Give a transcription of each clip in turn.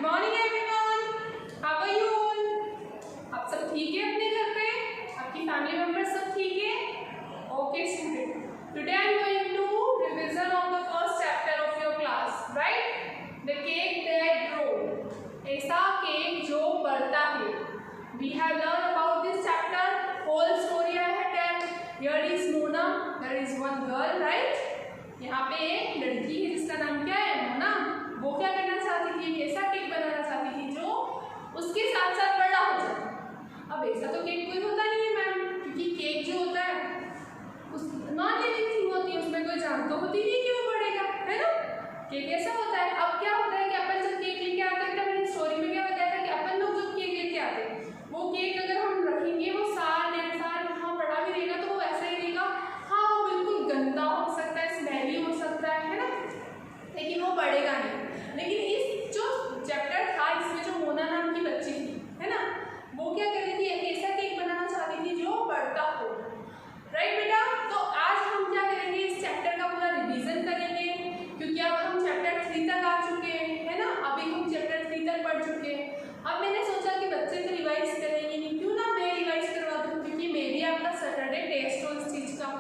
Morning everyone, how are you all? आप सब ठीक है अपने घर पे? आपकी फैमिली मेंबर्स सब ठीक है? Okay student, today I am going to revision on the first chapter of your class, right? The cake that grow, ऐसा केक जो बढ़ता है। We have learn about this chapter, whole story I have tell. Here is Mona, there is one girl, right? यहाँ पे एक लड़की है जिसका नाम क्या है? मोना। वो क्या करना चाहती थी? एक ऐसा केक बनाना चाहती थी जो उसके साथ साथ बड़ा हो जाए। अब ऐसा तो केक कोई होता नहीं है मैम, क्योंकि केक जो होता है उस नॉन लिविंग थिंग होती है, उसमें कोई जान तो होती नहीं कि वो बढ़ेगा, है ना? केक ऐसा होता है। अब क्या होता है कि अपन जब केक लेके आते हैं, मैंने स्टोरी में क्या बताया था कि अपन लोग जब केक लेके आते हैं, वो केक अगर हम रखेंगे वो साल डेढ़ साल वहाँ बड़ा भी रहेगा तो वो वैसा ही रहेगा। हाँ, वो बिल्कुल गंदा हो सकता है, स्मेली हो सकता है ना, लेकिन वो बढ़ेगा नहीं। लेकिन इस जो चैप्टर था, इसमें जो मोना नाम की बच्ची थी, है ना, वो क्या कर रही थी? एक ऐसा केक बनाना चाहती थी जो बढ़ता हो, राइट बेटा? तो आज हम क्या करेंगे? इस चैप्टर का पूरा रिवीजन करेंगे, क्योंकि अब हम चैप्टर 3 तक आ चुके हैं, है ना? अभी हम चैप्टर 3 तक पढ़ चुके हैं। अब मैंने सोचा कि बच्चे तो रिवाइज करेंगे नहीं, क्यों ना मैं रिवाइज करवा दूँ, क्योंकि मेरी आपका सैटरडे टेस्ट हो इस चीज़ का,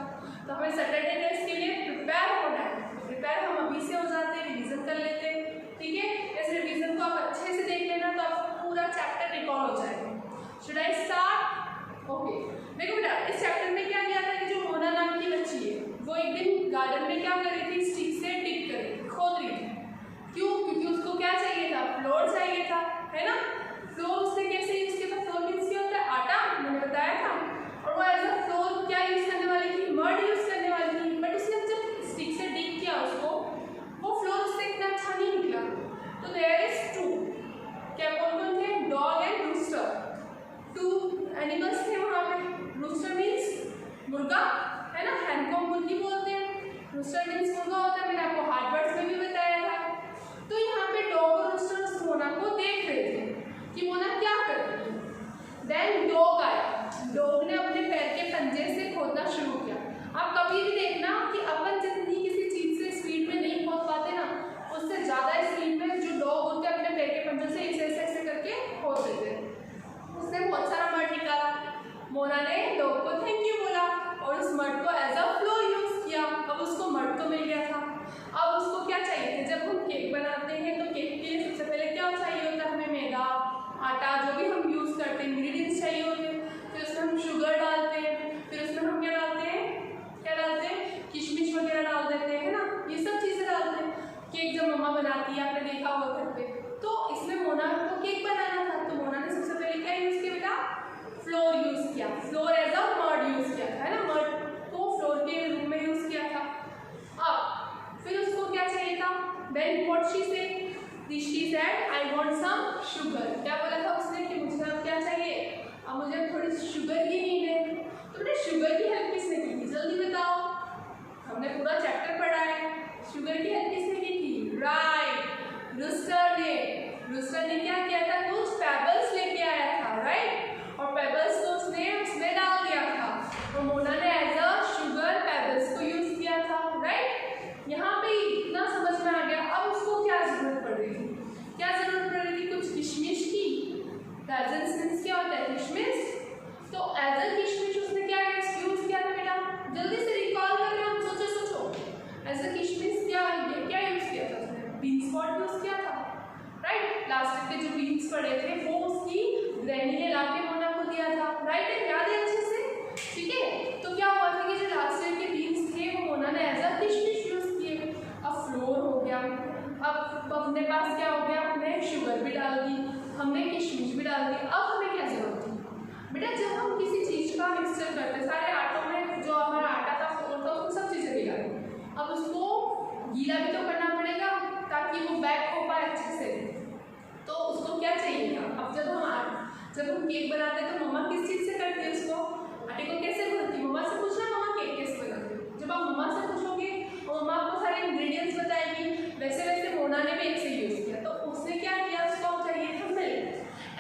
तो हमें सैटरडे टेस्ट के लिए प्रिपेयर होना है। प्रिपेयर हम अभी से हो जाते हैं, रिवीजन कर लेते हैं, ठीक है? इस रिवीजन को आप अच्छे से देख लेना तो आपको पूरा चैप्टर रिकॉल हो जाएगा। Should I start? ओके, देखो बेटा, इस चैप्टर में क्या किया था कि जो मोना नाम की बच्ची है वो एक दिन गार्डन में क्या कर रही थी? स्टिक से डिग कर रही थी, खोद रही थी। क्यों? क्योंकि उसको क्या चाहिए था? फ्लोर चाहिए था, है ना? फ्लोर उसने कैसे यूज किया था? फ्लोर मीन्स क्या होता है? आटा, मैंने बताया था। और वो एज अ फ्लोर क्या यूज करने वाली थी? मड यूज करने वाली थी। बट उसने जब स्टिक से डिग किया उसको, वो फ्लोर उससे इतना अच्छा नहीं निकला। तो देयर इज टू, क्या कौन कौन थे? Dog and rooster, two animals थे वहाँ पे। रूस्टर मीन्स मुर्गा, है ना? हैन को मुर्गी बोलते हैं, रूस्टर मीन्स मुर्गा होता है। मैंने आपको हार्ड वर्ड्स में भी बताया था। तो यहाँ पे डॉग और रूस्टर मोना को देख रहे थे कि मोना क्या कर रही है। देन डॉग आया, डॉग ने अपने पैर के पंजे से खोदना शुरू किया। आप कभी भी देखना कि अपन जितनी किसी चीज़ से स्पीड में नहीं खोद पाते ना, उससे ज़्यादा स्पीड में जो डॉग होते हैं अपने पैर के पंजों से ऐसे ऐसे ऐसे करके खोद देते हैं। उसने बहुत सारा मड निकाला। मोना ने डॉग को थैंक यू बोला और उस मड को एज अ फ्लोर यूज किया। अब उसको मड तो मिल गया था। अब उसको क्या चाहिए थे? जब हम केक बनाते हैं तो केक के लिए सबसे पहले क्या चाहिए होता है? हमें मैदा, आटा, जो भी हम यूज़ करते हैं इंग्रेडिएंट्स चाहिए होते हैं। फिर उसमें हम शुगर डालते हैं, फिर उसमें हम क्या डालते हैं? क्या डालते हैं? किशमिश वगैरह डाल देते हैं, है ना? ये सब चीज़ें डालते हैं। केक जब मम्मा बनाती है, आपने देखा होगा घर पे, तो इसमें मोना को केक बनाना था, तो मोना ने सबसे पहले क्या यूज़ किया बेटा? फ्लोर यूज़ किया। Flour as a mud use किया था, है ना? मड को फ्लोर के रूप में यूज़ किया था। अब फिर उसको क्या चाहिए था? Then what she said? She said I want some sugar. क्या बोला था उसने कि मुझे अब क्या चाहिए? अब मुझे थोड़ी शुगर की नीड है। तो बेटा शुगर की हेल्प किसने की थी? जल्दी बताओ, हमने पूरा चैप्टर पढ़ा है। शुगर की हेल्प किसने की थी? राइट, रूस्टर ने। रूस्टर ने क्या किया था? कुछ पेबल्स लेके आया था, राइट? और पेबल्स को उसने उसमें डाल दिया था। तो मोना ने एज अ शुगर पेबल्स को यूज किया था, राइट? यहाँ पे इतना समझ में आ गया। अब उसको क्या जरूरत पड़ रही थी? क्या जरूरत पड़ रही थी? कुछ किशमिश की। रैजन्स मीन्स क्या होता है? किशमिश। तो एज अ किशमिश उसने क्या यूज किया था बेटा? जल्दी से रिकॉल कर रहे हो, सोचो सोचो। एज अ किशमिश क्या यूज किया था उसने? बीन स्पॉट यूज किया था, राइट? लास्ट के जो बीन्स पड़े थे वो उसकी ग्रैनी ने लाके मोना को दिया था, राइट? याद है अच्छे से? ठीक है। तो क्या हुआ था कि जो लास्ट ईयर के बीन्स थे वो मोना ने एज अ किशमिश यूज किए। अब फ्लोर हो गया। अब अपने पास क्या हो गया? हमने शुगर भी डाल दी, हमने किशमिश भी डाल दी। अब हमें क्या जरूरत थी बेटा? जब हम किसी चीज़ का मिक्सचर करते, सारे आटों में जो हमारा आटा था, फ्लोर था, उसमें सब चीज़ें मिला दी। अब उसको गीला भी तो करना पड़ेगा ताकि वो बैक हो पाए अच्छे से। तो उसको क्या चाहिए था? अब जब हम केक बनाते हैं तो मम्मा किस चीज़ से करती है उसको? आटे को कैसे भूनती? मम्मा से पूछना मम्मा केक कैसे बनाती है। जब आप मम्मा से पूछोगे और मम्मा आपको सारे इंग्रेडिएंट्स बताएगी। वैसे वैसे मोना ने भी एक से यूज़ किया। तो उसने क्या किया? उसको चाहिए था मिल्क।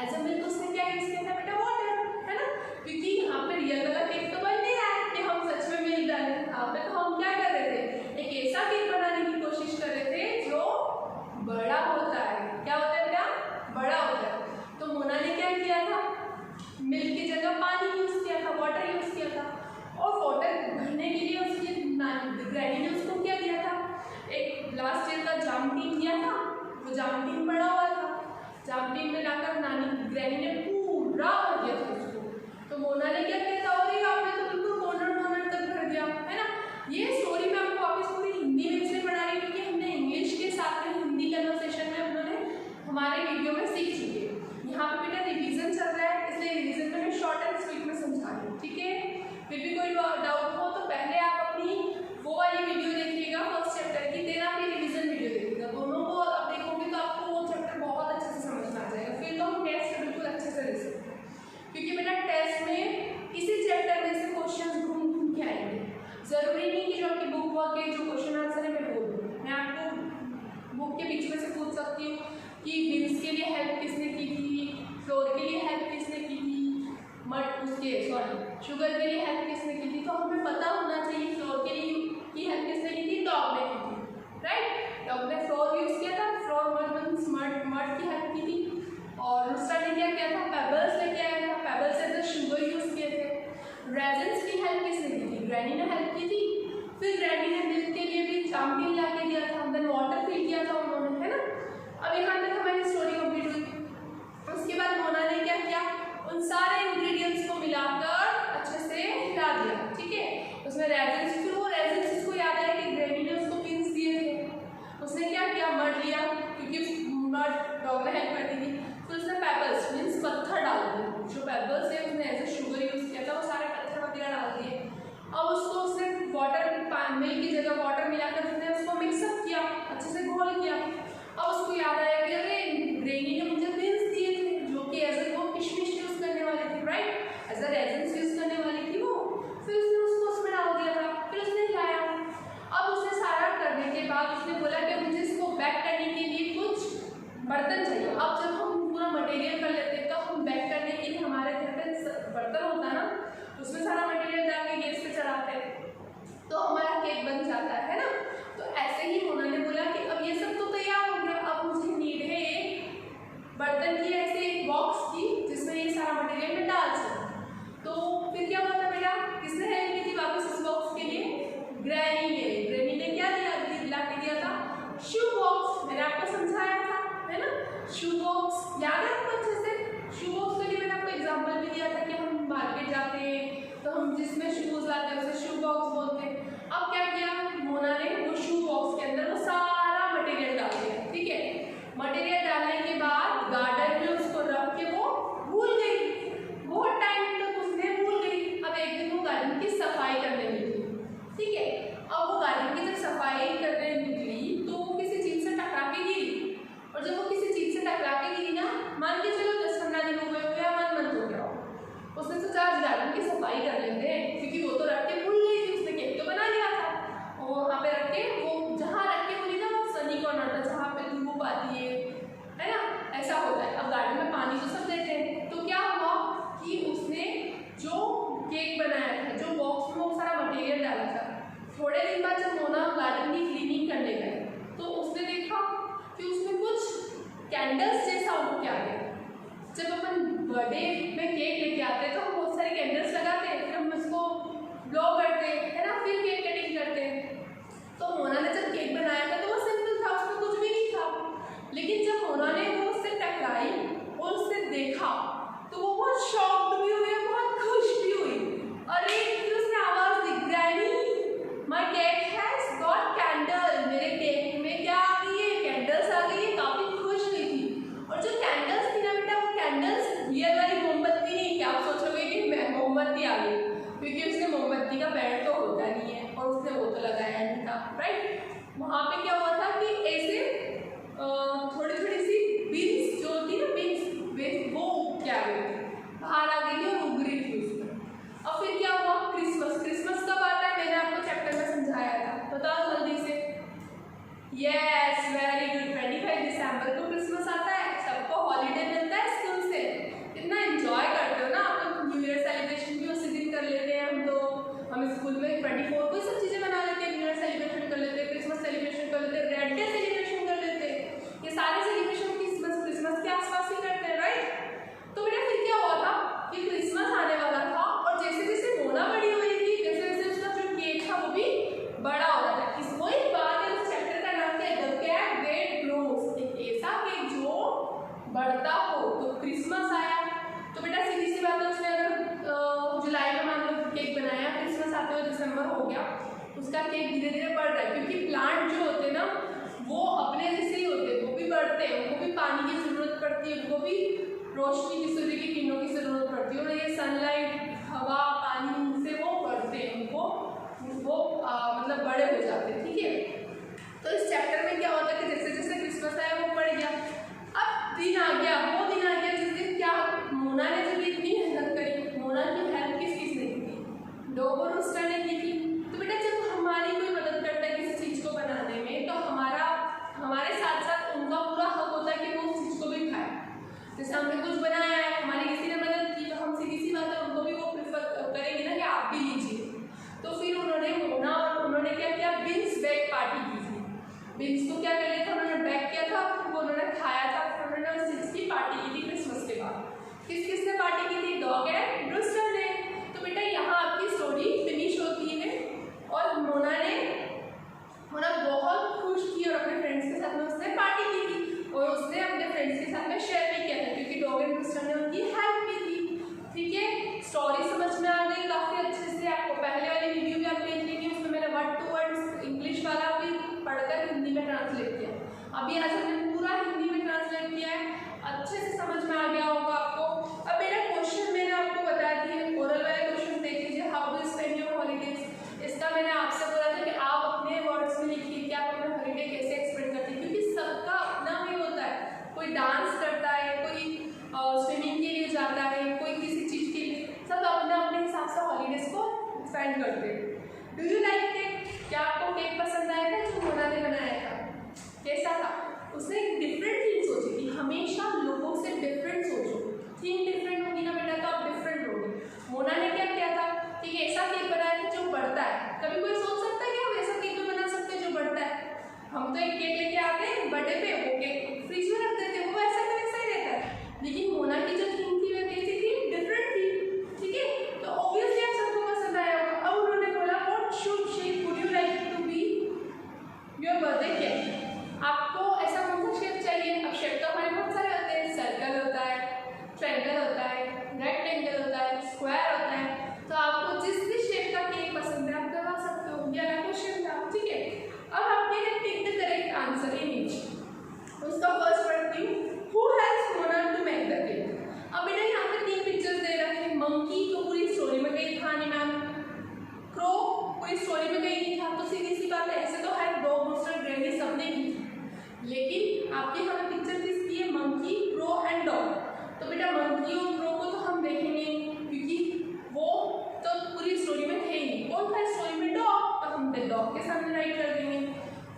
एज अ मिल्क उसने क्या यूज़ किया था बेटा? वाटर, है ना? क्योंकि यहाँ पे रियल वाला केक तो बन नहीं रहा है कि हम सच में मिल्क डालें। यहाँ पे तो हम क्या कर रहे थे? एक ऐसा केक बनाने की कोशिश कर रहे थे जो बड़ा होता है। क्या होता है बेटा? मिल्क की जगह पानी यूज़ किया था, वाटर यूज़ किया था। और वाटर भरने के लिए उसकी ग्रैनी ने उसको क्या दिया था, एक लास्ट ईयर का जाम टीन दिया था, वो जाम टीन पड़ा हुआ था, जाम टीन में लाकर ग्रैनी ने पूरा भर दिया था उसको। तो मोना ने क्या किया था, और आपने तो बिल्कुल कॉर्नर तक भर दिया, है ना। ये स्टोरी मैं आपको वापस पूरी हिंदी में इसलिए पढ़ा रही हूँ क्योंकि हमने इंग्लिश के साथ में हिंदी कन्वर्सेशन में उन्होंने हमारे वीडियो में सीख चुके हैं। यहाँ पे बेटा रिवीजन चल रहा है, इसलिए रिवीजन में मैं शॉर्ट एंड स्वीट में समझा रही हूँ, ठीक है। फिर भी कोई डाउट हो तो पहले आप अपनी वो वाली वीडियो देखिएगा फर्स्ट चैप्टर की, देन आप ये रिवीजन वीडियो देखिएगा। दोनों को आप देखोगे तो आपको वो चैप्टर बहुत अच्छे से समझ में आ जाएगा, फिर तो हम टेस्ट बिल्कुल अच्छे से दे सकते हैं। क्योंकि बेटा टेस्ट में इसी चैप्टर में से क्वेश्चन घूम घूम के आएंगे। जरूरी नहीं कि जो आपकी बुक के जो क्वेश्चन आंसर है मैं बोल दूँ, मैं आपको बुक के बीच में से पूछ सकती हूँ कि बीन्स के लिए हेल्प किसने की थी, फ्लोर के लिए हेल्प किसने की थी, शुगर के लिए हेल्प किसने की थी। तो हमें पता होना चाहिए फ्लोर के लिए की हेल्प किसने की थी, डॉग ने की थी, राइट। डॉग ने फ्लोर यूज किया था, फ्लोर मड की हेल्प की थी। और दूसरा ने क्या किया था, पेबल्स लेके आया था, पेबल्स से शुगर यूज किए थे। रेजन्स की हेल्प किसने की थी, ग्रैनी ने हेल्प की थी। फिर ग्रैनी ने मिल्क के लिए भी जामटीन ला के दिया था, देन वाटर फिल किया था उन्होंने, है ना। अब यहाँ तक हमारी स्टोरी कंप्लीट हुई। उसके बाद मोना ने क्या किया, उन सारे इंग्रेडिएंट्स को मिलाकर अच्छे से हिला दिया, ठीक है। उसमें रेजन्स, फिर वो रेजन्स उसको याद आया कि ग्रैनी ने उसको पिंस दिए थे। उसने क्या किया, मड लिया, क्योंकि मड डॉग ने हेल्प करती थी। फिर उसने पेबल्स मीन्स पत्थर डाल दिए, जो पेबल्स है उसने एज ए शुगर यूज किया था, वो सारे पत्थर वगैरह डाल दिए। अब उसको उसने वाटर मिल्क की जगह वाटर मिलाकर उसने उसको मिक्सअप किया, अच्छे से घोल किया। अब उसको याद आया कि अरे ग्रैनी ने मुझे पिंस दिए थे, जो कि एज ए वो किशमिश यूज करने वाली थी, right, as a raisins use करने वाली थी वो। फिर उसने उसको उसमें डाल दिया था, फिर उसने हिलाया। अब उसने सारा करने के बाद उसने बोला कि मुझे इसको बैक करने के लिए कुछ बर्तन चाहिए। अब जब हम पूरा मटेरियल कर लेते हैं तो हम बैक करने के लिए हमारे घर पे बर्तन होता है ना, उसमें सारा मटेरियल डाल के गैस पे चढ़ाते हैं तो हमारा केक बन जाता है ना। तो ऐसे ही उन्होंने बोला कि अब ये सब तो तैयार हो गया, अब मुझे नीड है एक बर्तन की, ऐसे एक बॉक्स की जिसमें ये सारा मटेरियल मैं डाल सकूँ। तो फिर क्या हुआ था बेटा, किसने हेल्प की थी वापस इस बॉक्स के लिए, ग्रैनी ने। ग्रैनी ने क्या ला के दिया था, शू बॉक्स, मैंने आपको समझाया था, है ना। शू बॉक्स याद है आपको अच्छे से। शू बॉक्स के लिए मैंने आपको एग्जांपल भी दिया था कि हम मार्केट जाते हैं तो हम जिसमें शूज लाते हैं उसे शू बॉक्स बोलते हैं। अब क्या किया मोना ने, वो शू बॉक्स के अंदर वो सारा मटेरियल डाल दिया, ठीक है। मटेरियल डालने के बाद गार्डन में उसको रख के वो भूल गई, बहुत टाइम तक उसने भूल गई। अब एक दिन वो गार्डन की सफाई करने निकली, ठीक है। अब वो गार्डन की जब सफाई करने निकली तो वो किसी चीज से टकरा के गिरी, और जब वो किसी चीज से टकरा के गिरी ना, मान के चलो 10-15 दिन हो गए या मन हो गया, उसने सोचा आज गार्डन की सफाई कर लेते हैं, क्योंकि वो तो रख के भूल गई थी, उसने केक तो बना लिया था, वो वहाँ पे रख के, वो जहाँ रख के बोली ना वो सनी कॉर्नर था जहाँ पे धूप आती है ना, ऐसा होता है। अब गार्डन में पानी तो सब देते हैं, तो क्या हुआ कि उसने जो केक बनाया था, जो बॉक्स में वो सारा मटेरियल डाला था, थोड़े दिन बाद जब मोना गार्डन की क्लीनिंग करने गए तो उसने देखा कि उसमें कुछ कैंडल्स जैसा उठ के आ गया। जब अपन बर्थडे में केक लेके आते हैं तो हम बहुत सारे कैंडल्स लगाते हैं, फिर हम उसको ब्लो करते हैं, है ना, फिर केक कटिंग करते हैं। तो मोना ने जब केक बनाया था तो वो सिंपल था, उसमें कुछ भी नहीं था। लेकिन जब मोना ने वो उससे टकराई और उससे देखा तो वो बहुत शॉक्ड भी हुई, बहुत खुश भी हुई। अरे फिर उसने आवाज दी, granny my cake has got candle, मेरे केक में क्या आ गई है, कैंडल्स आ गई है। काफी खुश हुई थी। और जो कैंडल्स थी ना बेटा, वो कैंडल्स रियल वाली मोमबत्ती नहीं कि आप सोचोगे कि मोमबत्ती आ गई, क्योंकि उसने मोमबत्ती का पेड़ तो होता नहीं है और उसने वो तो लगाया नहीं था, राइट। वहाँ पे क्या हुआ था कि ऐसे थोड़ी थोड़ी सी बीन्स जो होती है ना, बीन्स वो क्या गई थी, बाहर आ गई थी और उग रही थी उसमें। अब फिर क्या हुआ, क्रिसमस कब आता है, मैंने आपको चैप्टर में समझाया था, बताओ जल्दी से। यस वेरी गुड, 25 दिसंबर को क्रिसमस आता है, सबको हॉलीडे मिलता है स्कूल से। कितना एंजॉय करते हो ना आप लोग, न्यू ईयर सेलिब्रेशन भी उसी दिन कर लेते हैं हम। तो हम स्कूल में 24 को सब चीज़ें बना लेते हैं, न्यू ईयर सेलिब्रेशन कर लेते हैं, क्रिसमस सेलिब्रेशन कर लेते हैं, रेड डे सेलिब्रेशन कर लेते हैं। ये सारे सेलिब्रेशन क्रिसमस के आसपास ही करते हैं, राइट। तो बेटा फिर क्या हुआ था कि दिसंबर हो गया, उसका केक धीरे धीरे बढ़ रहा है, क्योंकि प्लांट जो होते हैं ना वो अपने जैसे ही होते हैं, वो भी बढ़ते हैं, उनको भी पानी की ज़रूरत पड़ती है, उनको भी रोशनी की, सूर्य की किरणों की ज़रूरत पड़ती है, और ये सनलाइट, हवा, पानी से वो बढ़ते हैं, उनको वो मतलब बड़े हो जाते हैं। ठीक है, तो इस चैप्टर में क्या होता है कि जैसे जैसे क्रिसमस आया वो बढ़ गया। अब दिन आ गया, वो दिन आ गया जिस दिन क्या मोना ने जब इतनी मेहनत करी, मोना की हेल्प किसने की? डॉग और रूस्टर ने की थी। तो बेटा जब हमारी कोई मदद करता है किसी चीज़ को बनाने में, तो हमारे साथ साथ उनका पूरा हक होता है कि वो उस चीज़ को भी खाए। जैसे हमने कुछ बनाया है, हमारी किसी ने मदद की, तो हम सीधी सी बात है उनको भी वो प्रेफर करेंगे ना कि आप भी लीजिए। तो फिर मोना और उन्होंने क्या किया, बिन्स बैग पार्टी की थी। बिन्स को क्या कर लिया था उन्होंने, बैग किया था, फिर वो उन्होंने खाया था, फिर उन्होंने उस चीज़ की पार्टी की थी क्रिसमस के बाद। किसने पार्टी की थी? डॉग एंड रूस्टर ने। तो बेटा यहाँ आपकी स्टोरी फिनिश होती है, और मोना बहुत खुश थी और अपने फ्रेंड्स के साथ में उसने पार्टी की थी, और उसने अपने फ्रेंड्स के साथ में शेयर भी किया था, क्योंकि डॉग एंड रूस्टर ने उनकी हेल्प की थी। ठीक है, स्टोरी समझ में आ गई काफ़ी अच्छे से। आपको पहले वाली वीडियो भी आप देख लेंगे, उसमें मैंने वर्ड टू वर्ड इंग्लिश वाला भी पढ़कर हिंदी में ट्रांसलेट किया। अभी आज हमने पूरा हिंदी में ट्रांसलेट किया है, अच्छे से समझ में आ गया होगा आपको। अब मेरा क्वेश्चन मैंने आपको बता दिए, ओरल वाले क्वेश्चन देख लीजिए। How do spend your holidays, इसका मैंने आपसे बोला था कि आप अपने वर्ड्स में लिखिए कि आप अपना हॉलीडे कैसे एक्सपेंड करते हैं, क्योंकि सबका अपना ही होता है। कोई डांस करता है, कोई स्विमिंग के लिए जाता है, कोई किसी चीज़ के लिए, सब अपना अपने हिसाब से हॉलीडेज को स्पेंड करते हैं। डू यू लाइक केक, क्या आपको केक पसंद आया था जो मोना ने बनाया था? कैसा था? उसने एक डिफरेंट थीम सोची थी। हमेशा लोगों से डिफरेंट सोचो, थीम डिफरेंट होगी ना बेटा तो आप डिफरेंट रहोगे। मोना ने क्या किया था कि ऐसा केक बनाया था जो बढ़ता है। कभी कोई सोच सकता है कि हम ऐसा केक भी बना सकते हैं जो बढ़ता है? हम तो एक केक लेके आते हैं बर्थडे पे, वो केक फ्रिज में रख देते हैं, वो ऐसा का ऐसा ही रहता है। लेकिन मोना की जो थीम थी वो कैसी थी? डिफरेंट थी। ठीक है, तो ऑब्वियसली आप सबको पसंद आया होगा। अब उन्होंने बोला what should shape would you like to be your birthday cake, आपको ऐसा कौन सा शेप चाहिए? अब शेप तो हमारे बहुत सारे होते हैं, सर्कल होता है, ट्रायंगल होता है, रेक्टेंगल होता है, स्क्वायर होता है। तो आपको जिस भी शेप का केक पसंद है आप करवा सकते हो, ये वाला क्वेश्चन था। ठीक है, अब आपने tick the correct answer in each. उसका फर्स्ट पढ़ती हूँ, who helps Mona to make the cake. अब बेटा यहाँ पे 3 पिक्चर्स दे रखे हैं। मंकी तो पूरी स्टोरी में कहीं था नहीं मैम, क्रो पूरी स्टोरी में कहीं नहीं था, तो सीधी सी बात है ऐसे तो है डॉग, रूस्टर, ग्रैनी सबने की, लेकिन आपके हमें पिक्चर किसकी है? Monkey, crow and dog. तो बेटा मंकी और क्रो को तो हम देखेंगे क्योंकि वो तो पूरी स्टोरी में थे ही नहीं। कौन था स्टोरी में? डॉग, तो हम डॉग के सामने राइट कर देंगे।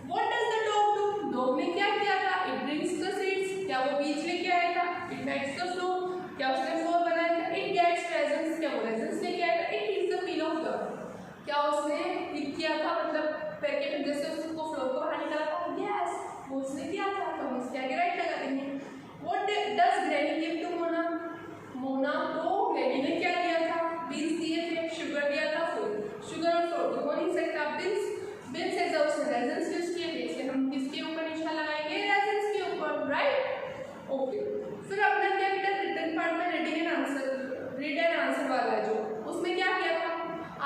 What does the dog do, dog ने क्या किया था? इट ब्रिंग्स द सीड्स, क्या वो बीज लेके आया था? इट मेक्स द फ्लोर, क्या उसने फ्लोर बनाया था? इट गेट्स प्रेजेंट्स, क्या वो प्रेजेंट्स लेके आया था? It eats the peel of the, क्या उसने हिट किया था, मतलब पैर के पंजे से उसको फ्लोर को बाहर निकाला था? यस, वो उसने किया था, तो हम उसके आगे राइट लगा देंगे। What does granny give to Mona, Mona को ग्रैनी ने क्या दिया था? बीन्स दिए थे, शुगर दिया था, शुगर और फ्लोर तो हो नहीं सकता, बिन्स से उसने रेजन्स यूज किए थे, इसलिए हम किसके ऊपर निशान लगाएंगे? रेजन्स के ऊपर, राइट। ओके, फिर अपना क्या बेटा रिटन पार्ट में रीड एंड आंसर वाला है जो, उसमें क्या किया था?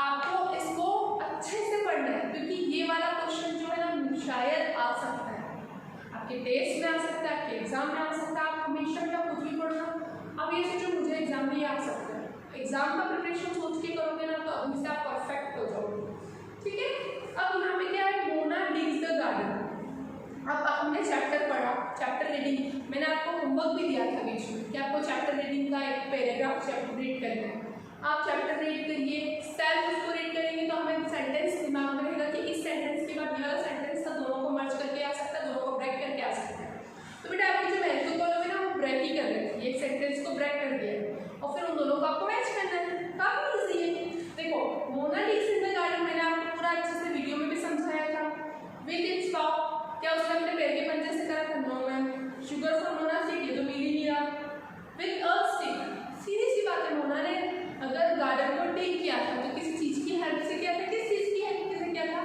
आपको इसको अच्छे से पढ़ना है, क्योंकि ये वाला क्वेश्चन जो है ना शायद आ सकता है आपके टेस्ट में, आ सकता है आपके एग्जाम में, आ सकता है। आप हमेशा बेटा कुछ भी पढ़ना। अब ये सोचो मुझे एग्जाम में आ सकता है, एग्जाम का प्रिपरेशन सोच के करोगे ना तो अभी से आप परफेक्ट हो जाओगे। ठीक है, अब यहाँ पे क्या है? Mona digs the garden. अब हमने चैप्टर पढ़ा, चैप्टर रीडिंग मैंने आपको होमवर्क भी दिया था बीच में कि आपको चैप्टर रीडिंग का एक पैराग्राफ चैप्टर रीड करना है। आप चैप्टर रीड करिए, सेल्फ उसको रीड करेंगे तो हमें सेंटेंस दिमाग में रहेगा कि इस सेंटेंस के बाद ये वाला सेंटेंस था, दोनों को मर्ज करके आ सकता है, दोनों को ब्रेक करके आ सकता है। तो बेटा आपकी जो महत्व कॉलम है ना वो ब्रेक ही कर रहे हैं, एक सेंटेंस को ब्रेक कर दिया और फिर उन दोनों को आपको मैच करना है। काफी ईजी है। देखो Mona digs in the garden मैंने आपको पूरा अच्छे से वीडियो में भी समझाया था। विद इट्स पाव, क्या उसने अपने पैर के पंजे से करा था? No ma'am. Sugar for Mona सीख, ये तो मिल ही लिया। विद अ स्टिक, सीधी सी बात है, मोना ने अगर गार्डन को टेक किया था तो किसी चीज की हेल्प से किया था, किस चीज की हेल्प से किया था?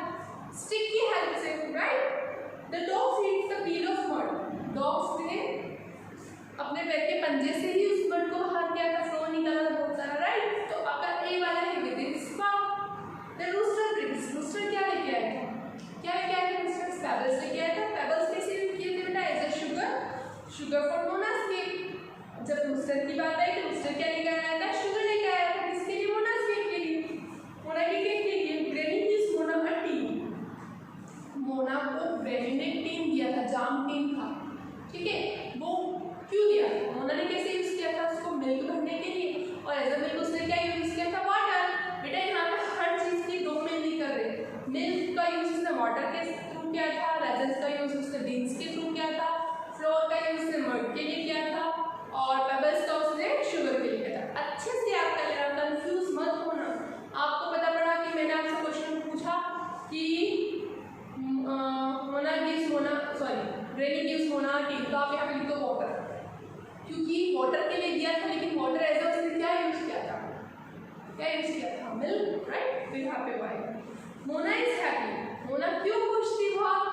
स्टिक की हेल्प से, right. The dogs eat the peel of mud, dogs ने अपने पैर के पंजे से ही उस मड को बाहर किया था, फ्लो निकाला था बहुत सारा, राइट। तो अगर ए वाला है with its paw. The rooster pebbles लेके आया था। पेबल्स कैसे यूज किए थे बेटा? As a sugar, sugar for Mona's cake. जब नुसरत की बात आई तो नुसरत क्या लेके आया था? शुगर लेके आया था। किसके लिए? मोनास केक के लिए, मोना के केक के लिए। ग्रैनी गिव्स मोना अ टीन, मोना को ग्रैनी ने टीन दिया था, जाम टीन था, ठीक है। वो क्यों दिया? मोना ने कैसे यूज किया था? उसको मिल्क भरने के लिए, और एज अ मिल्क उसने क्या यूज किया था? वाटर। बेटा यहाँ पे हर चीज की दो में नहीं कर रहे। मिल्क का यूज उसने वाटर के थ्रू किया था, रेजन्स का यूज उसने बीन्स के थ्रू किया था, फ्लोर का यूज उसने मड के लिए किया था, और पेबल्स का उसने शुगर के लिए किया था। अच्छे से याद कर लेना, कंफ्यूज मत होना। आपको पता पड़ा कि मैंने आपसे क्वेश्चन पूछा कि Mona gives Mona, sorry granny gives Mona tin, तो आप यहाँ पे लिख दो वाटर, क्योंकि वाटर के लिए दिया था, लेकिन वाटर एज उसने क्या यूज किया था? क्या यूज किया था? Milk, right. तो यहाँ पे why. Mona is happy, Mona क्यों खुश थी? वह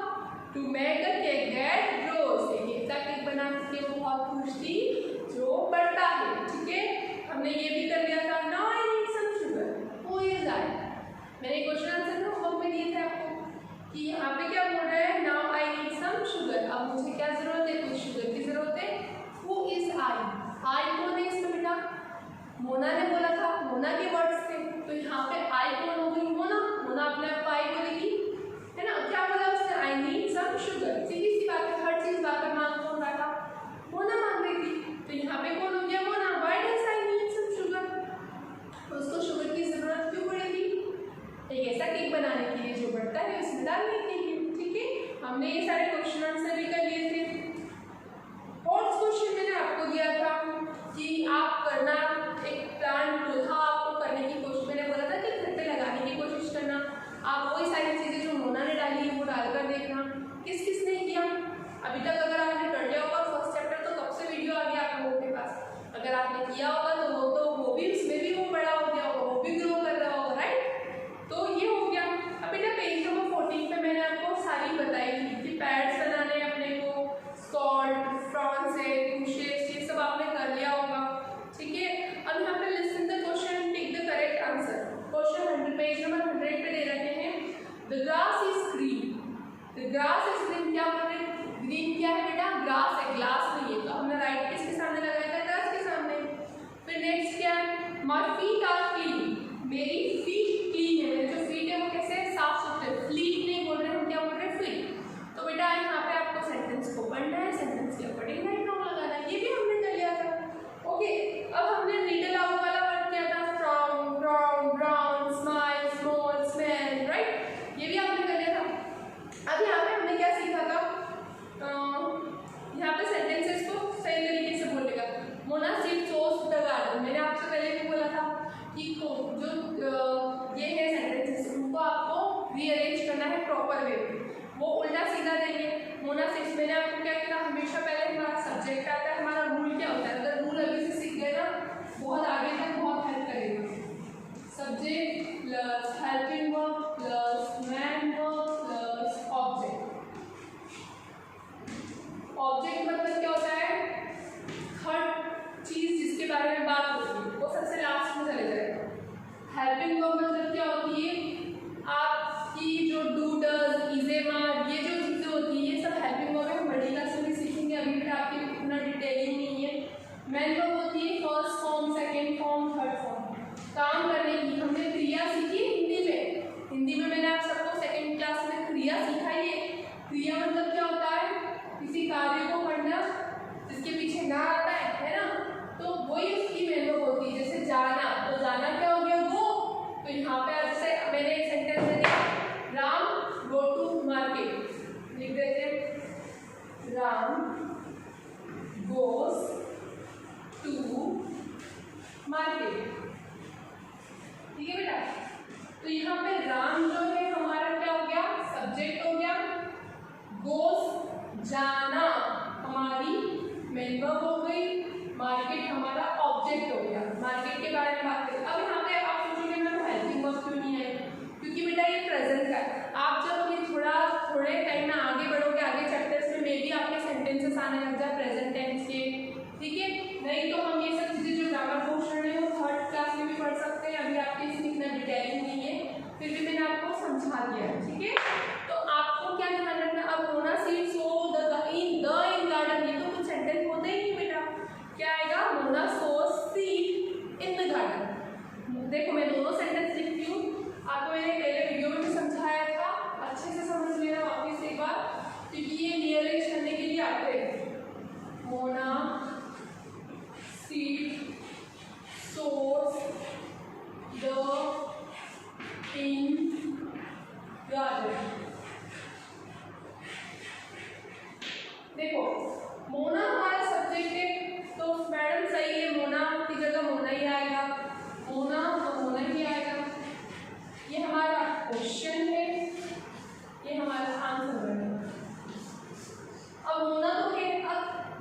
to make a cake that grows, एक ऐसा केक बनाने के वो बहुत खुश थी जो बढ़ता है, ठीक है। हमने ये भी कर लिया था। Now I need some sugar, who is I? मैंने क्वेश्चन आंसर में होमवर्क में दिए थे आपको कि यहाँ पे क्या बोल रहा है? Now I need some sugar, अब मुझे क्या जरूरत है? कुछ शुगर की जरूरत है। हु इज आई? आई कौन है इसमें बेटा? मोना ने बोला था, मोना के वर्ड्स थे, तो यहाँ पे आई कौन हो गई? मोना। मोना अपने आप को आई बोलेगी, है ना। क्या बोला उसने? आई नीड सम शुगर। सीधी सी बात है, हर चीज बात मांग कौन रहा था? मोना मांग रही थी, तो यहाँ पे कौन हो गया? Mona. Why does I need some sugar? उसको शुगर की जरूरत क्यों पड़ेगी? एक ऐसा केक बनाने के लिए जो बढ़ता है, उसमें डालने के लिए, ठीक है। हमने ये सारे क्वेश्चन आंसर भी कर लिए थे। फोर्थ क्वेश्चन मैंने आपको दिया था कि आप करना एक प्लांट पौधा आपको करने की कोशिश, मैंने बोला था कि घर पे लगाने की कोशिश करना। आप वही सारी चीजें जो मोना ने डाली है वो डालकर देखना। किस किस ने किया अभी तक? अगर आपने कर लिया होगा फर्स्ट चैप्टर तो कब से वीडियो आ गया आप लोगों के पास। अगर आपने किया होगा तो वो भी उसमें भी वो बड़ा हो गया होगा, वो भी ग्रो कर रहा होगा, राइट। तो ये हो गया। अब बेटा पेज नंबर 14 पे मैंने आपको सारी बताई थी कि पैड्स बनाने अपने को, स्कॉल्ड, फ्रॉन्सेस, बुशेस, ये सब आपने कर लिया होगा, ठीक है। अब यहाँ पे listen the question, take the correct answer. Question page number 100 पे दे रखे हैं। The grass is green, the grass is green, क्या बोल रहे हैं? ग्रीन क्या है बेटा? ग्रास है, ग्लास नहीं है, तो हमने राइट किसके सामने लगाया था? ग्रास के सामने। फिर नेक्स्ट क्या है? माय फीट आर क्लीन, मेरी फीट क्लीन है, मेरे जो फीट है वो कैसे है? साफ सुथरे। फ्लीट नहीं बोल रहे हम, क्या बोल रहे हैं? फीट। तो बेटा यहाँ पे आपको सेंटेंस को पढ़ना है, सेंटेंस के अकॉर्डिंग राइट नाउन लगाना है, ये भी हमने कर लिया था, ओके। अब हमने रीड अलाउड वाला वर्ड किया था, from, from, brown, smile, small, smell, right, ये भी आपने कर लिया था। अब यहाँ पे हमने क्या सीखा था? यहाँ पे सेंटेंसेस को सही तरीके से बोलेगा। Mona sit sows the garden, मैंने आपसे पहले भी बोला था कि जो ये है सेंटेंसेस, उनको आपको रीअरेंज करना है प्रॉपर वे में, वो उल्टा सीधा देंगे। मोना सीट्स, मैंने आपको क्या किया? हमेशा पहले हमारा सब्जेक्ट आता है, हमारा रूल क्या होता है? अगर रूल अभी से सीख गए ना, बहुत आगे तक बहुत हेल्प करेगा। Subject plus helping verb plus man verb plus object. Object मतलब क्या होता है? हर चीज जिसके बारे में बात होती है वो सबसे लास्ट में चले जाएगा। हेल्पिंग वर्ब मतलब क्या होती है? आपकी जो do, does, is, am, are, ये जो चीजें होती है ये सब हेल्पिंग वर्ब है। हम बड़ी क्लास में भी सीखेंगे, अभी भी आपकी इतना डिटेलिंग नहीं है। मैन वर्ब होती है first form, second form, third form, काम करने की। हमने क्रिया सीखी हिंदी में, हिंदी में मैंने आप सबको सेकेंड क्लास में क्रिया सिखाई है। क्रिया मतलब क्या होता है? किसी कार्य को करना जिसके पीछे ना आता है ना, तो वही उसकी मैन वर्ब होती है। जैसे जाना, तो जाना क्या हो गया? गो। तो यहाँ पे जैसे मैंने एक सेंटेंस दे दिया, राम गो टू मार्केट, लिख देते हैं राम गोस टू मार्केट, ठीक है बेटा। तो यहाँ पे राम जो है हमारा क्या हो गया? सब्जेक्ट हो गया। गोस जाना हमारी मेन वर्ब हो गई। मार्केट हमारा ऑब्जेक्ट हो गया। मार्केट के बारे में बात करें। अब यहाँ पे आप सोचोगे मैम हेल्पिंग वर्ब क्यों नहीं आई? क्योंकि बेटा ये प्रेजेंट का है। आप जब अभी थोड़े टाइम में आगे बढ़ोगे, आगे चैप्टर्स में मे भी आपके सेंटेंसेस आने लग जाए प्रेजेंट टेंस के, ठीक है। नहीं तो हम ये सब चीजें जो ग्रामर पोर्शन है वो थर्ड क्लास में भी पढ़ सकते हैं। अभी आपके इसमें इतना डिटेलिंग नहीं है, फिर भी मैंने आपको समझा दिया, ठीक है। तो आपको क्या ध्यान रखना? अब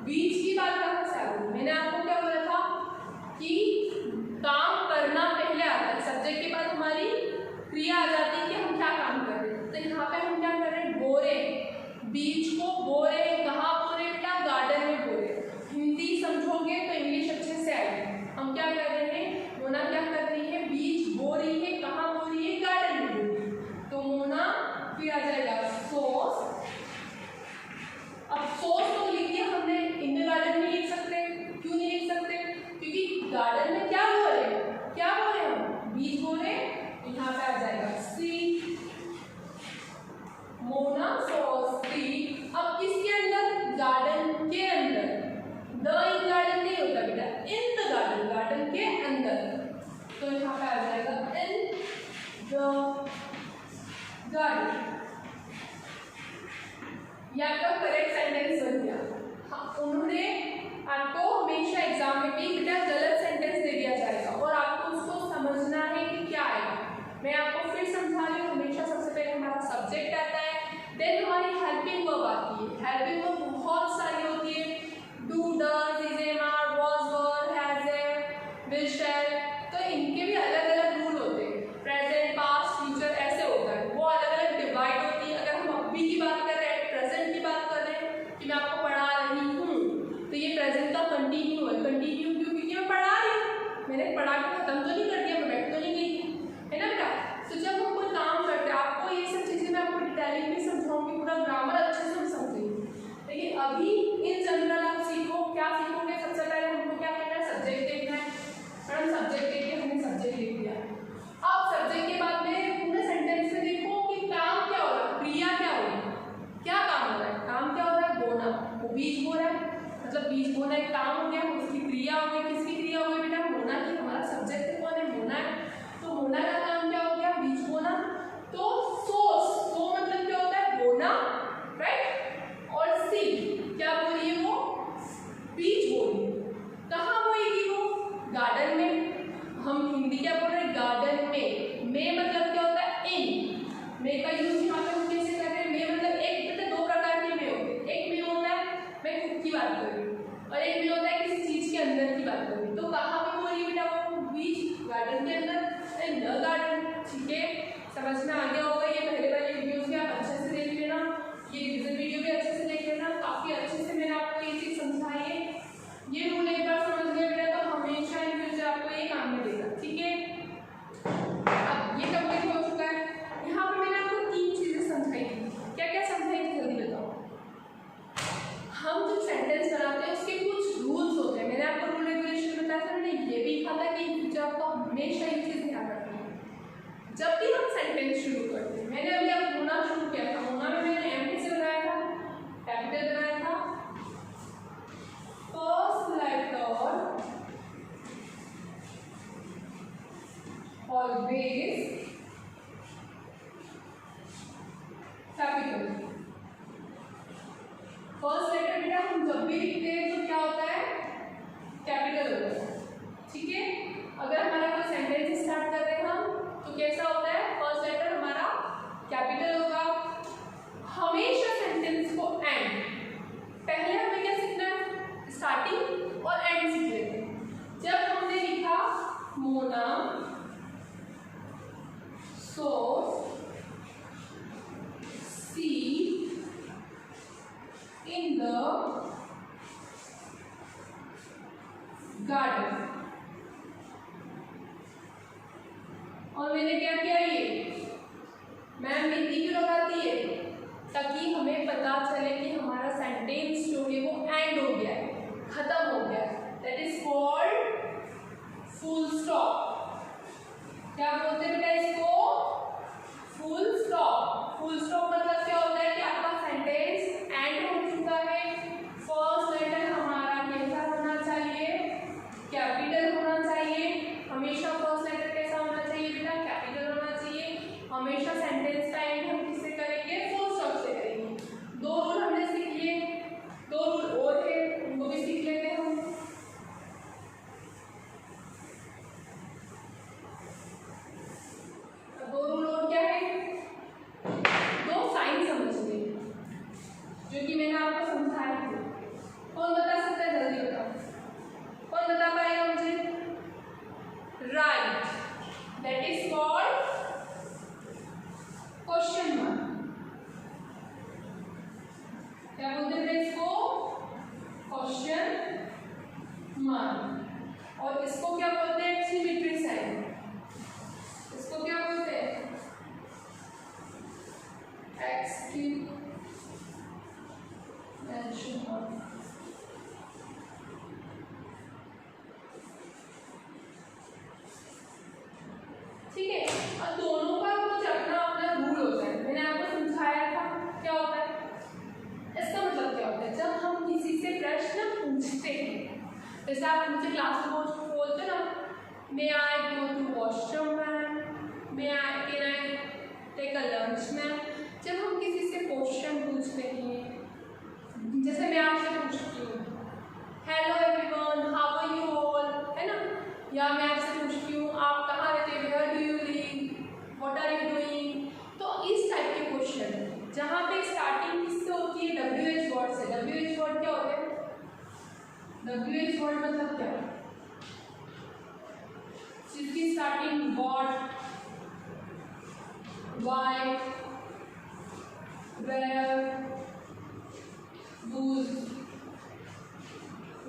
बीच की बात कहाँ से आ गई? मैंने आपको क्या बोला था कि काम करना पहले आता है, सब्जेक्ट के बाद हमारी क्रिया आ जाती है कि हम क्या काम कर रहे हैं। तो यहाँ पे हम क्या कर रहे हैं? बो रहे हैं, बीज को बो रहे हैं। कहाँ बो रहे हैं बेटा? गार्डन में बो रहे हैं। हिंदी समझोगे तो इंग्लिश अच्छे से आएगी। हम क्या कर रहे हैं? मोना क्या कर रही है? बीज बो रही है। कहाँ बो रही है? गार्डन में बो रही है। तो मोना फिर आ जाएगा सोस। अब सोस तो लिख दिया हमने, इन द गार्डन में लिख सकते हैं। क्यों नहीं लिख सकते? क्योंकि गार्डन में क्या बो रहे हैं? क्या बो रहे हैं हम? बीज बो रहे हैं। यहाँ पे आ जाएगा सी, मोना सॉस सी। अब किसके अंदर? गार्डन के अंदर। द इन गार्डन नहीं होता बेटा, इन द गार्डन, गार्डन के अंदर। तो यहाँ पे आ जाएगा इन द गार्डन। ये आपका करेक्ट सेंटेंस बन गया। हाँ, उन्होंने आपको हमेशा एग्जाम में भी बेटा गलत सेंटेंस दे दिया जाएगा और आपको उसको समझना है कि क्या आएगा। मैं आपको फिर समझा रही हूँ। हमेशा सबसे पहले हमारा सब्जेक्ट आता है, देन हमारी हेल्पिंग वर्ब आती है। हेल्पिंग वर्ब बहुत सारी होती है, do, does, is, am, are, was, were, has, will, shall. तो इनके भी अलग अलग रूल होते हैं। प्रेजेंट, पास्ट, फ्यूचर ऐसे होता है, वो अलग अलग डिवाइड होती है। अगर हम अभी की बात कर रहे हैं, प्रेजेंट की बात कर रहे हैं कि मैं आपको पढ़ा रही हूँ, तो ये प्रेजेंट का कंटिन्यू है। कंटिन्यू क्यों? क्योंकि मैं पढ़ा रही हूँ। मैंने पढ़ा के खत्म तो नहीं कर दिया, मैं बैठ तो नहीं गई, है ना बेटा? तो जब हम कोई काम करते हैं, आपको ये सब चीज़ें मैं आपको डिटेलिंग में समझाऊंगी, पूरा ग्रामर अच्छे से हम समझेंगे। लेकिन अभी इन जनरल आप सीखो, क्या सीखोगे? सबसे पहले हमको क्या करना है? सब्जेक्ट देखना है। मैडम सब्जेक्ट देख के हमने सब्जेक्ट लिख दिया। अब सब्जेक्ट के बाद में पूरे सेंटेंस में देखो कि काम क्या हो रहा है, क्रिया क्या हो रही है, क्या काम हो रहा है? काम क्या हो रहा है? बोना। वो बीज बो रहा है, मतलब बीज बोना एक काम हो गया। उसकी क्रिया हो गई। किसकी क्रिया हो गई बेटा? मोना की। हमारा सब्जेक्ट कौन है? मोना है। तो मोना का काम क्या हो गया? बीज बोना। तो सोस, सो मतलब क्या होता है? बोना, राइट? और सी क्या बोल रही है? वो बीज बोल रही है। कहाँ बोएगी वो? गार्डन में। हम हिंदी क्या बोल रहे हैं? गार्डन में मतलब क्या होता है? इन। में का यूज यहाँ पे हम कैसे कर रहे हैं? में मतलब एक बेटा दो प्रकार के में होते हैं। एक में होता है मैं खुद की बात कर रही हूँ, और एक में होता है किसी चीज के अंदर की बात कर रही हूँ। तो कहाँ पे बोल रही है बेटा? वो बीज, गार्डन के अंदर, इन द गार्डन। ठीक है, समझ में आ गया होगा। ये पहले वाली वीडियोस भी आप अच्छे से देख लेना, ये रिवीजन वीडियो भी अच्छे से देख लेना। काफी अच्छे से मैंने आपको ये चीज समझाई है। ये रूल एक बार समझ गए बेटा तो हमेशा इन फ्यूचर आपको ये काम में देगा। ठीक है, अब ये कंप्लीट हो चुका है। यहाँ पे मैंने आपको 3 चीजें समझाई थी। क्या क्या समझाई थी? जल्दी बताओ। हम जो सेंटेंस बनाते हैं उसके कुछ रूल्स होते हैं। मैंने आपको रूल रेगुलेशन बताया था, मैंने ये भी लिखा था कि इन फ्यूचर आपको हमेशा ये चीज ध्यान रखनी है जब भी हम सेंटेंस शुरू करते हैं। मैंने अभी आप मोना शुरू किया था। मोना में मैंने एम कैसे बनाया था? कैपिटल बनाया था। First letter always capital. First letter बेटा हम जब भी लिखते हैं तो क्या होता है? कैपिटल होता है। ठीक है, अगर हमारा कोई सेंटेंस स्टार्ट कर रहे हैं हम तो कैसा होता है? फर्स्ट लेटर हमारा कैपिटल होगा। हमेशा सेंटेंस को एंड, पहले हमें क्या सीखना है? स्टार्टिंग और एंड सीख लेते हैं। जब हमने लिखा मोना सोस सी इन द गार्डन, और मैंने क्या किया? ये मैम हिंदी क्यों लगाती है? ताकि हमें पता चले कि हमारा सेंटेंस जो है वो एंड हो गया है, खत्म हो गया है। That is called full stop. क्या बोलते हैं बेटा इसको? Full stop. फुल स्टॉप मतलब क्या होता है कि आपका सेंटेंस एंड हो चुका है। फर्स्ट लेटर हमारा कैसा होना चाहिए? कैपिटल होना चाहिए। हमेशा फर्स्ट लेटर कैसा होना चाहिए बेटा? कैपिटल होना चाहिए। हमेशा सेंटेंस का एंड हम किससे करेंगे? फुल स्टॉप से करेंगे। 2 रूल हमने सीख लिए। 2 रूल और है मान, और इसको क्या बोलते हैं? Exclamatory sign. इसको क्या बोलते हैं? Exclamation mark. ठीक है, और दोनों का कुछ अपना अपना रूल होता है। मैंने आपको समझाया था क्या होता है। इसका मतलब क्या होता है? जब हम किसी से प्रश्न पूछते हैं, जैसे आप मुझे क्लास में बोलते ना, may I go to washroom ma'am, may I can I take a lunch ma'am. जब हम किसी से क्वेश्चन पूछते हैं, जैसे मैं आपसे पूछती हूँ hello everyone, how are you all, है ना, या मैं आपसे पूछती हूँ आप कहाँ रहते हो, where do you live, what are you doing. तो इस टाइप के क्वेश्चन जहाँ पे स्टार्टिंग किससे होती है? WH वर्ड से। WH वर्ड क्या होते हैं? WH वर्ड मतलब क्या? जिसकी starting what, why, where, whose,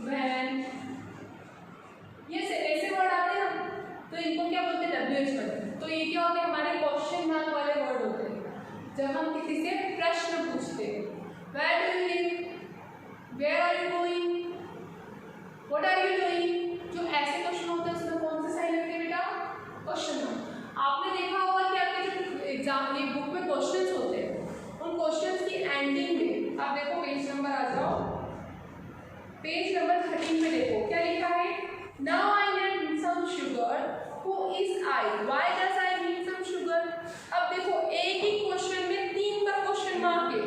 when, ये ऐसे वर्ड आते हैं ना, तो इनको क्या बोलते हैं? WH word. तो ये क्या होते हैं? हमारे क्वेश्चन मार्क वाले वर्ड होते हैं जब हम किसी से प्रश्न पूछते हैं। Where do you live? Where are you going? What are you doing? जो ऐसे क्वेश्चन होते हैं उसमें कौन सा साइन लगते हैं बेटा? Question mark. आपने देखा होगा कि आपके जो एग्जाम ये बुक में क्वेश्चंस होते हैं, उन क्वेश्चंस की एंडिंग में आप देखो, पेज नंबर आ जाओ, पेज नंबर 13 में देखो क्या लिखा है? Now I need some sugar, who is I, why does I need some sugar. अब देखो एक ही क्वेश्चन में 3 का क्वेश्चन मार्क है।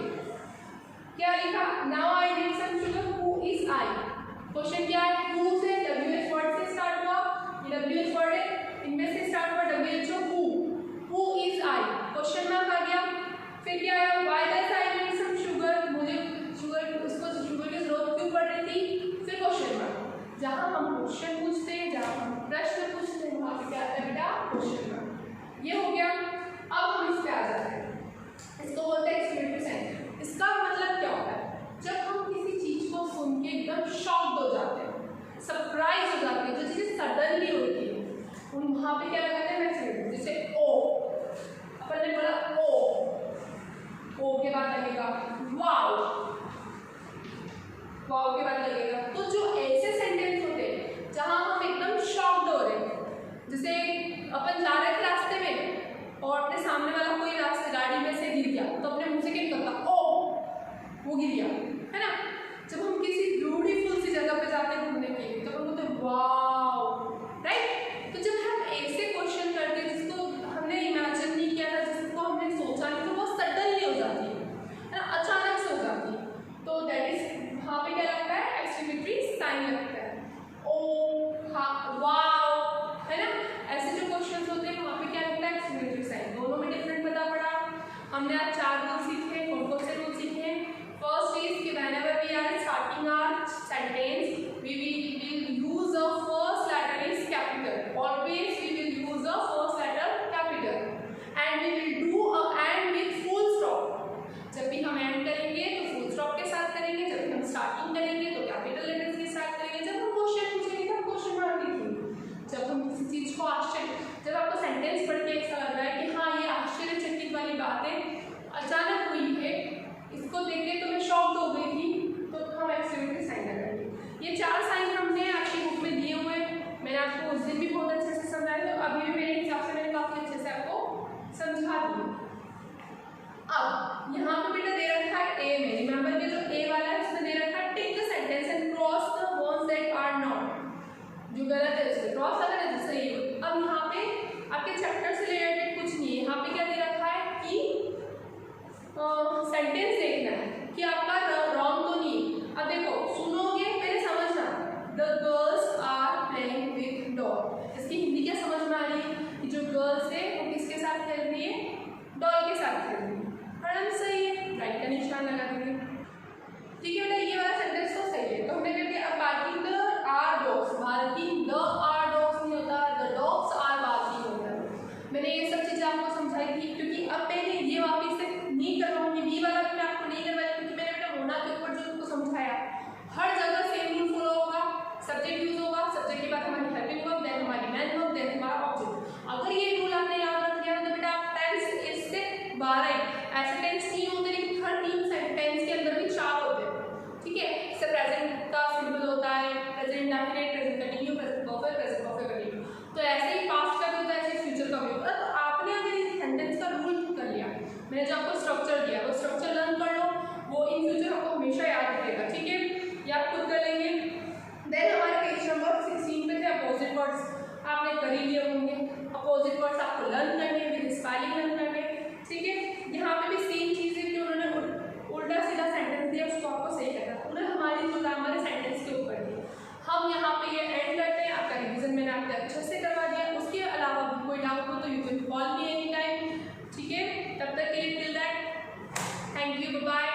क्या लिखा? Now I need some sugar, who is I. Question क्या है? हु से, WH वर्ड से स्टार्ट हुआ, ये WH वर्ड है, इनमें से स्टार्ट हुआ WHO, who is I, question mark आ गया। फिर क्या आया? Why does I need some sugar, मुझे शुगर, उसको शुगर की जरूरत क्यों पड़ रही थी। फिर क्वेश्चन मार्क। जहाँ हम क्वेश्चन पूछते हैं, जहाँ हम प्रश्न पूछते हैं, वहाँ पे क्या आता है बेटा? Question mark. ये हो गया। अब हम इस पे आ जाते हैं, इसको बोलते हैं एक्सक्लेमेटरी साइन। इसका मतलब क्या होता है? जब हम किसी चीज को सुन के एकदम शॉक्ड हो जाते हैं, सरप्राइज हो जाते हैं, जो चीजें सडनली होती है, उन वहाँ पे क्या लगाते हैं? एक्सक्लेमेटरी। जैसे ओ, अपन ने बोला ओ के बाद लगेगा वाओ, वाओ के बाद लगेगा। तो जो ऐसे सेंटेंस होते हैं जहाँ हम एकदम शॉक्ड हो रहे हैं, जैसे अपन जा रहे थे रास्ते में और अपने सामने वाला कोई रास्ते गाड़ी में से गिर गया, तो अपने मुंह से क्या निकलता? ओ, वो गिर गया, है ना। जब हम किसी ब्यूटीफुल सी जगह पे जाते हैं घूमने के लिए, तो हम बोलते हैं वाओ, राइट। तो जब हम ऐसे क्वेश्चन करते हैं जिसको हमने इमेजिन नहीं किया था, जिसको हमने सोचा नहीं, तो वो सडनली हो जाती है ना, अचानक से हो जाती है, तो दैट इज वहाँ पे क्या लगता है? एक्सक्लेमेटरी साइन लगता है। ओ, हाँ, वाओ, है ना। ऐसे जो क्वेश्चंस होते हैं वहाँ पे क्या लगता है? Exclamatory sign. दोनों में डिफरेंट पता पड़ा। हमने आज 4 रूल सीखे। कौन कौन से रूल सीखे? फर्स्ट इज सारी लर्न कर ले। ठीक है, यहाँ पे भी सेम चीज़ है कि उन्होंने उल्टा सीधा सेंटेंस दिया, उसको आपको सही करना, उन्होंने हमारी जो ग्रामर है सेंटेंस के ऊपर दी। हम यहाँ पे ये एंड करते हैं, आपका रिविजन मैंने आपके अच्छे से करवा दिया। उसके अलावा भी कोई डाउट हो तो you can call me any time. ठीक है, तब तक के लिए till that thank you, bye bye.